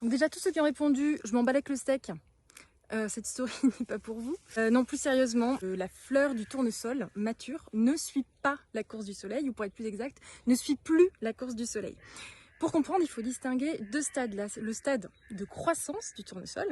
Donc déjà, tous ceux qui ont répondu « je m'en bats avec le steak », cette story n'est pas pour vous. Non, plus sérieusement, la fleur du tournesol mature ne suit pas la course du soleil, ou pour être plus exact, ne suit plus la course du soleil. Pour comprendre, il faut distinguer deux stades. Là, le stade de croissance du tournesol,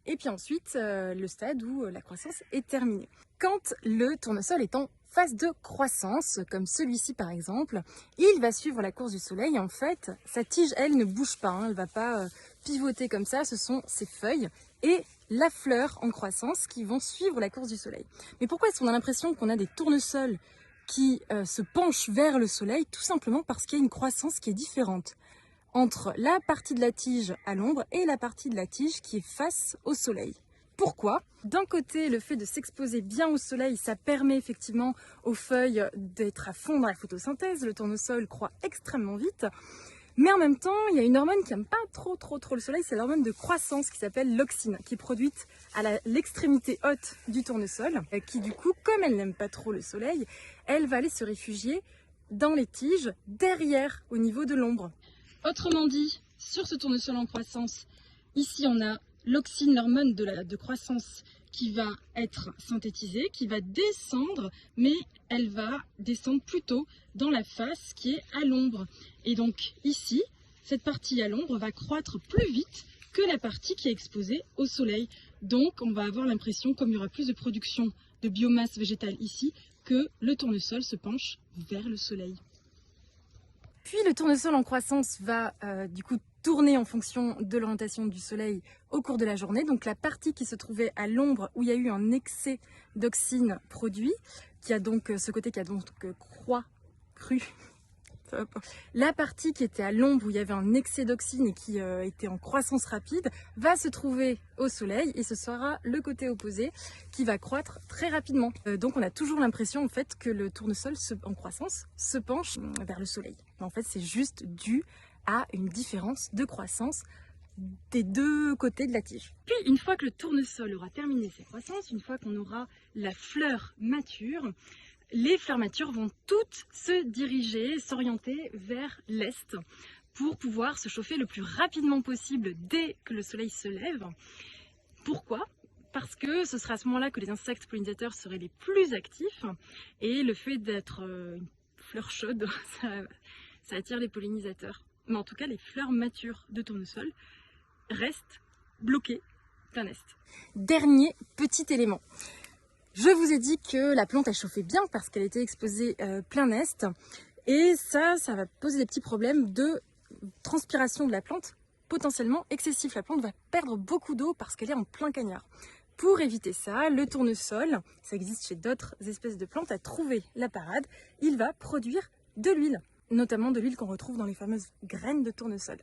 et puis ensuite le stade où la croissance est terminée. Quand le tournesol est en phase de croissance, comme celui-ci par exemple, il va suivre la course du soleil. Et en fait, sa tige, elle, ne bouge pas, hein, elle ne va pas pivoter comme ça, ce sont ses feuilles et la fleur en croissance qui vont suivre la course du soleil. Mais pourquoi est-ce qu'on a l'impression qu'on a des tournesols qui se penchent vers le soleil? Tout simplement parce qu'il y a une croissance qui est différente entre la partie de la tige à l'ombre et la partie de la tige qui est face au soleil. Pourquoi? D'un côté, le fait de s'exposer bien au soleil, ça permet effectivement aux feuilles d'être à fond dans la photosynthèse. Le tournesol croît extrêmement vite. Mais en même temps, il y a une hormone qui n'aime pas trop le soleil, c'est l'hormone de croissance qui s'appelle l'auxine, qui est produite à l'extrémité haute du tournesol, qui du coup, comme elle n'aime pas trop le soleil, elle va aller se réfugier dans les tiges, derrière, au niveau de l'ombre. Autrement dit, sur ce tournesol en croissance, ici on a l'auxine, l'hormone de croissance qui va être synthétisée, qui va descendre, mais elle va descendre plutôt dans la face qui est à l'ombre. Et donc ici, cette partie à l'ombre va croître plus vite que la partie qui est exposée au soleil. Donc on va avoir l'impression, comme il y aura plus de production de biomasse végétale ici, que le tournesol se penche vers le soleil. Puis le tournesol en croissance va du coup tourner en fonction de l'orientation du soleil au cours de la journée. Donc la partie qui se trouvait à l'ombre où il y a eu un excès d'auxine produit, qui a donc ce côté qui a donc cru. La partie qui était à l'ombre où il y avait un excès d'auxine et qui était en croissance rapide va se trouver au soleil et ce sera le côté opposé qui va croître très rapidement. Donc on a toujours l'impression en fait que le tournesol en croissance se penche vers le soleil. Mais en fait c'est juste dû à une différence de croissance des deux côtés de la tige. Puis une fois que le tournesol aura terminé sa croissance, une fois qu'on aura la fleur mature, les fleurs matures vont toutes se diriger, s'orienter vers l'est pour pouvoir se chauffer le plus rapidement possible dès que le soleil se lève. Pourquoi? Parce que ce sera à ce moment-là que les insectes pollinisateurs seraient les plus actifs et le fait d'être une fleur chaude, ça attire les pollinisateurs. Mais en tout cas, les fleurs matures de tournesol restent bloquées plein est. Dernier petit élément. Je vous ai dit que la plante elle chauffait bien parce qu'elle était exposée plein est et ça va poser des petits problèmes de transpiration de la plante potentiellement excessif. La plante va perdre beaucoup d'eau parce qu'elle est en plein cagnard. Pour éviter ça, le tournesol, ça existe chez d'autres espèces de plantes, a trouvé la parade, il va produire de l'huile, notamment de l'huile qu'on retrouve dans les fameuses graines de tournesol.